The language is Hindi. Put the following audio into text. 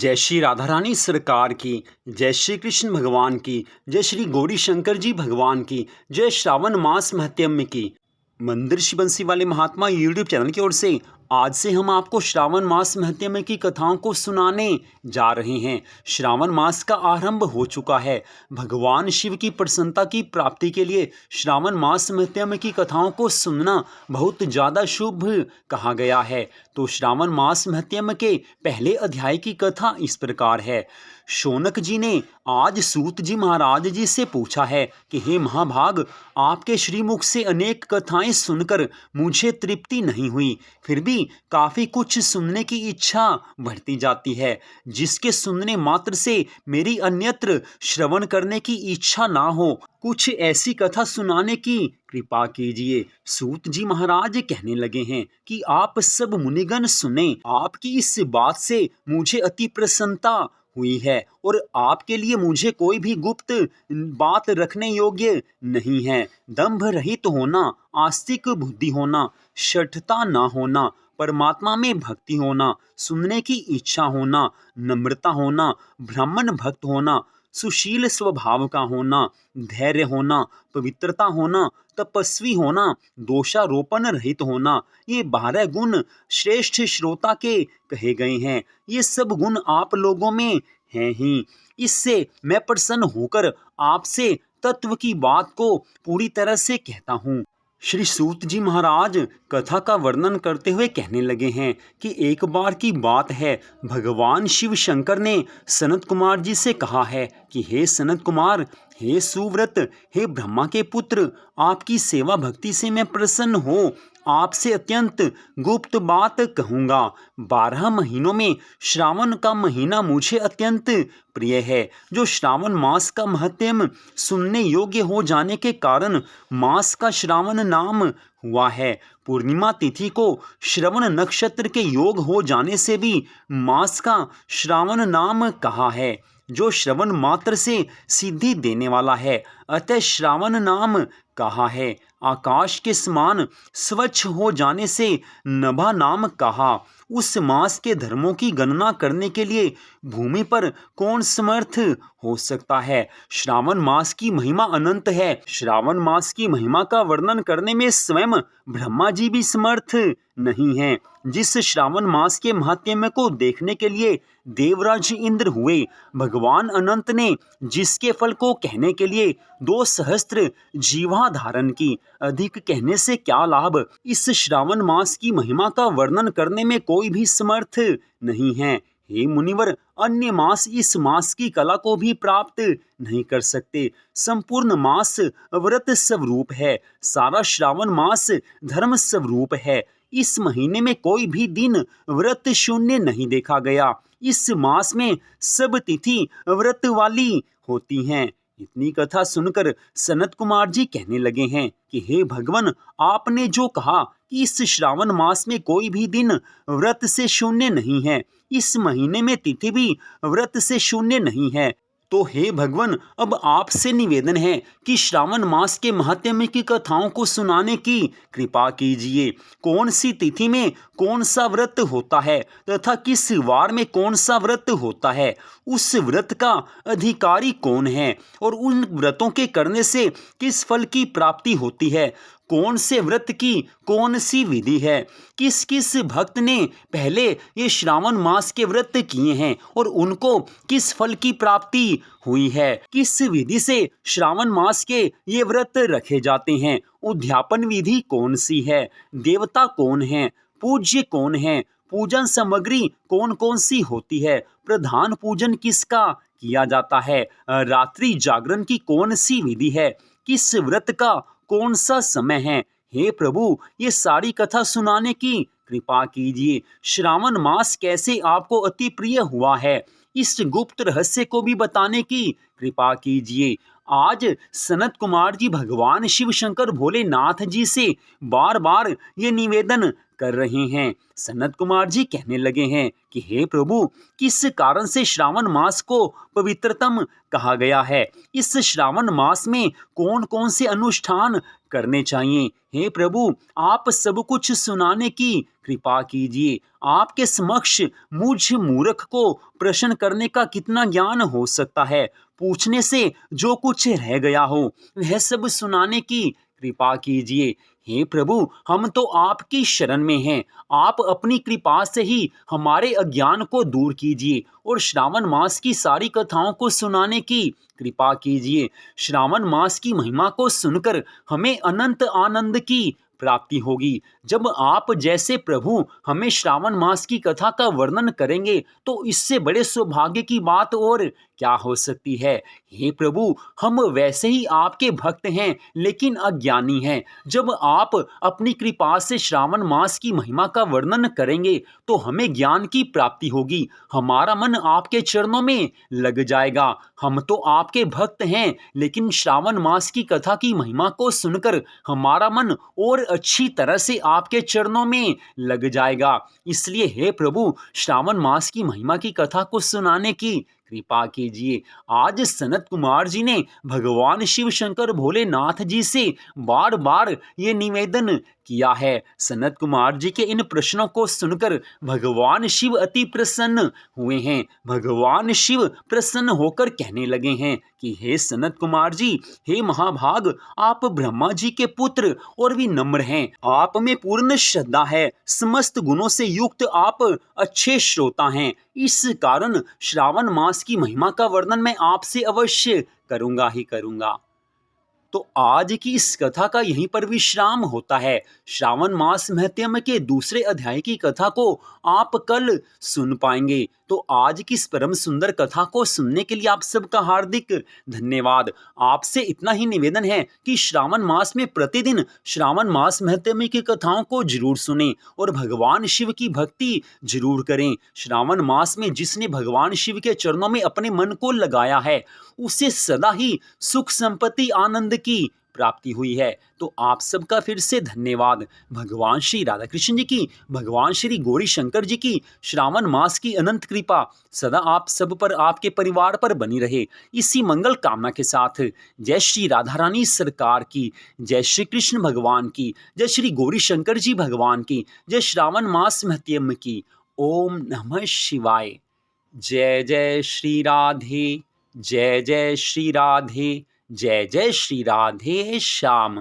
जय श्री राधा रानी सरकार की, जय श्री कृष्ण भगवान की, जय श्री गौरी शंकर जी भगवान की, जय श्रावण मास महत्म्य की। मंदिर श्री बंसी वाले महात्मा यूट्यूब चैनल की ओर से आज से हम आपको श्रावण मास महत्म्य की कथाओं को सुनाने जा रहे हैं। श्रावण मास का आरंभ हो चुका है। भगवान शिव की प्रसन्नता की प्राप्ति के लिए श्रावण मास महत्म्य की कथाओं को सुनना बहुत ज़्यादा शुभ कहा गया है। तो श्रावण मास महत्म्य के पहले अध्याय की कथा इस प्रकार है। शौनक जी ने आज सूत जी महाराज जी से पूछा है कि हे महाभाग, आपके श्रीमुख से अनेक कथाएं सुनकर मुझे तृप्ति नहीं हुई, फिर भी काफ़ी कुछ सुनने की इच्छा बढ़ती जाती है, जिसके सुनने मात्र से मेरी अन्यत्र श्रवण करने की इच्छा ना हो। कुछ ऐसी कथा सुनाने की कृपा कीजिए। सूत जी महाराज कहने लगे हैं कि आप सब मुनिगण सुने। आपकी इस बात से मुझे अति प्रसन्नता हुई है और आपके लिए मुझे कोई भी गुप्त बात रखने योग्य नहीं है। दंभ रहित होना, आस्तिक बुद्धि होना, शठता ना होना, परमात्मा में भक्ति होना, सुनने की इच्छा होना, नम्रता होना, ब्राह्मण भक्त होना, सुशील स्वभाव का होना, धैर्य होना, पवित्रता होना, तपस्वी होना, दोषारोपण रहित होना, ये 12 गुण श्रेष्ठ श्रोता के कहे गए हैं। ये सब गुण आप लोगों में हैं ही। इससे मैं प्रसन्न होकर आपसे तत्व की बात को पूरी तरह से कहता हूँ। श्री सूत जी महाराज कथा का वर्णन करते हुए कहने लगे हैं कि एक बार की बात है, भगवान शिव शंकर ने सनत कुमार जी से कहा है कि हे सनत कुमार, हे सुव्रत, हे ब्रह्मा के पुत्र, आपकी सेवा भक्ति से मैं प्रसन्न हो आपसे अत्यंत गुप्त बात कहूँगा। 12 महीनों में श्रावण का महीना मुझे अत्यंत प्रिय है, जो श्रावण मास का महत्म्य सुनने योग्य हो जाने के कारण मास का श्रावण नाम हुआ है। पूर्णिमा तिथि को श्रवण नक्षत्र के योग हो जाने से भी मास का श्रावण नाम कहा है, जो श्रवण मात्र से सिद्धि देने वाला है, अतः श्रावण नाम कहा है। आकाश के समान स्वच्छ हो जाने से नभा नाम कहा। उस मास के धर्मों की गणना करने के लिए भूमि पर कौन समर्थ हो सकता है। श्रावण मास की महिमा अनंत है। श्रावण मास की महिमा का वर्णन करने में स्वयं ब्रह्मा जी भी समर्थ नहीं हैं। जिस श्रावण मास के महात्म्य को देखने के लिए देवराज इंद्र हुए, भगवान अनंत ने जिसके फल को कहने के लिए 2 सहस्त्र जीवा धारण की, अधिक कहने से क्या लाभ। इस श्रावण मास की महिमा का वर्णन करने में कोई भी समर्थ नहीं है। हे मुनिवर, अन्य मास इस मास की कला को भी प्राप्त नहीं कर सकते। संपूर्ण मास व्रत स्वरूप है। सारा श्रावण मास धर्म स्वरूप है। इस महीने में कोई भी दिन व्रत शून्य नहीं देखा गया। इस मास में सब तिथि व्रत वाली होती हैं। इतनी कथा सुनकर सनत कुमार जी कहने लगे हैं कि हे भगवान, आपने जो कहा कि इस श्रावण मास में कोई भी दिन व्रत से शून्य नहीं है, इस महीने में तिथि भी व्रत से शून्य नहीं है, तो हे भगवान, अब आपसे निवेदन है कि श्रावण मास के महात्म्य की कथाओं को सुनाने की कृपा कीजिए। कौन सी तिथि में कौन सा व्रत होता है तथा किस वार में कौन सा व्रत होता है, उस व्रत का अधिकारी कौन है और उन व्रतों के करने से किस फल की प्राप्ति होती है, कौन से व्रत की कौन सी विधि है, किस किस भक्त ने पहले ये श्रावण मास के व्रत किए हैं और उनको किस फल की प्राप्ति हुई है, किस विधि से श्रावण मास के ये व्रत रखे जाते हैं, उद्यापन विधि कौन सी है, देवता कौन है, पूज्य कौन है, पूजन सामग्री कौन कौन सी होती है, प्रधान पूजन किसका किया जाता है, रात्रि जागरण की कौन सी विधि है, किस व्रत का कौन सा समय है। हे प्रभु, ये सारी कथा सुनाने की कृपा कीजिए। श्रावण मास कैसे आपको अति प्रिय हुआ है, इस गुप्त रहस्य को भी बताने की कृपा कीजिए। आज सनत कुमार जी भगवान शिव शंकर भोलेनाथ जी से बार बार ये निवेदन कर रहे हैं। सनत कुमार जी कहने लगे हैं कि हे प्रभु, किस कारण से श्रावण मास को पवित्रतम कहा गया है? इस श्रावण मास में कौन कौन से अनुष्ठान करने चाहिए? हे प्रभु, आप सब कुछ सुनाने की कृपा कीजिए। आपके समक्ष मुझ मूर्ख को प्रश्न करने का कितना ज्ञान हो सकता है? पूछने से जो कुछ रह गया हो वह सब सुनाने की कृपा कीजिए। हे प्रभु, हम तो आपकी शरण में हैं। आप अपनी कृपा से ही हमारे अज्ञान को दूर कीजिए और श्रावण मास की सारी कथाओं को सुनाने की कृपा कीजिए। श्रावण मास की महिमा को सुनकर हमें अनंत आनंद की प्राप्ति होगी। जब आप जैसे प्रभु हमें श्रावण मास की कथा का वर्णन करेंगे तो इससे बड़े सौभाग्य की बात और क्या हो सकती है? हे प्रभु, हम वैसे ही आपके भक्त हैं लेकिन अज्ञानी हैं। जब आप अपनी कृपा से श्रावण मास की महिमा का वर्णन करेंगे तो हमें ज्ञान की प्राप्ति होगी। हमारा मन आपके चरणों में लग जाएगा। हम तो आपके भक्त हैं लेकिन श्रावण मास की कथा की महिमा को सुनकर हमारा मन और अच्छी तरह से आपके चरणों में लग जाएगा। इसलिए हे प्रभु, श्रावण मास की महिमा की कथा को सुनाने की कृपा कीजिए। आज सनत कुमार जी ने भगवान शिव शंकर भोलेनाथ जी से बार बार ये निवेदन किया है। सनत कुमार जी के इन प्रश्नों को सुनकर भगवान शिव अति प्रसन्न हुए हैं। भगवान शिव प्रसन्न होकर कहने लगे हैं कि हे सनत कुमार जी, हे महाभाग, आप ब्रह्मा जी के पुत्र और विनम्र हैं। आप में पूर्ण श्रद्धा है। समस्त गुणों से युक्त आप अच्छे श्रोता हैं। इस कारण श्रावण मास की महिमा का वर्णन मैं आपसे अवश्य करूंगा ही करूंगा। तो आज की इस कथा का यहीं पर विश्राम होता है। श्रावण मास महत्म्य के दूसरे अध्याय की कथा को आप कल सुन पाएंगे। तो आज की इस परम सुंदर कथा को सुनने के लिए आप सबका हार्दिक धन्यवाद। आपसे इतना ही निवेदन है कि श्रावण मास में प्रतिदिन श्रावण मास महत्म्य की कथाओं को जरूर सुनें और भगवान शिव की भक्ति जरूर करें। श्रावण मास में जिसने भगवान शिव के चरणों में अपने मन को लगाया है उसे सदा ही सुख संपत्ति आनंद की प्राप्ति हुई है। तो आप सबका फिर से धन्यवाद। भगवान श्री राधा कृष्ण जी की, भगवान श्री गौरी शंकर जी की श्रावण मास की अनंत कृपा सदा आप सब पर, आपके परिवार पर बनी रहे। इसी मंगल कामना के साथ जय श्री राधा रानी सरकार की, जय श्री कृष्ण भगवान की, जय श्री गौरी शंकर जी भगवान की, जय श्रावण मास महत्म्य की। ओम नमः शिवाय। जय जय श्री राधे, जय जय श्री राधे, जय जय श्री राधे श्याम।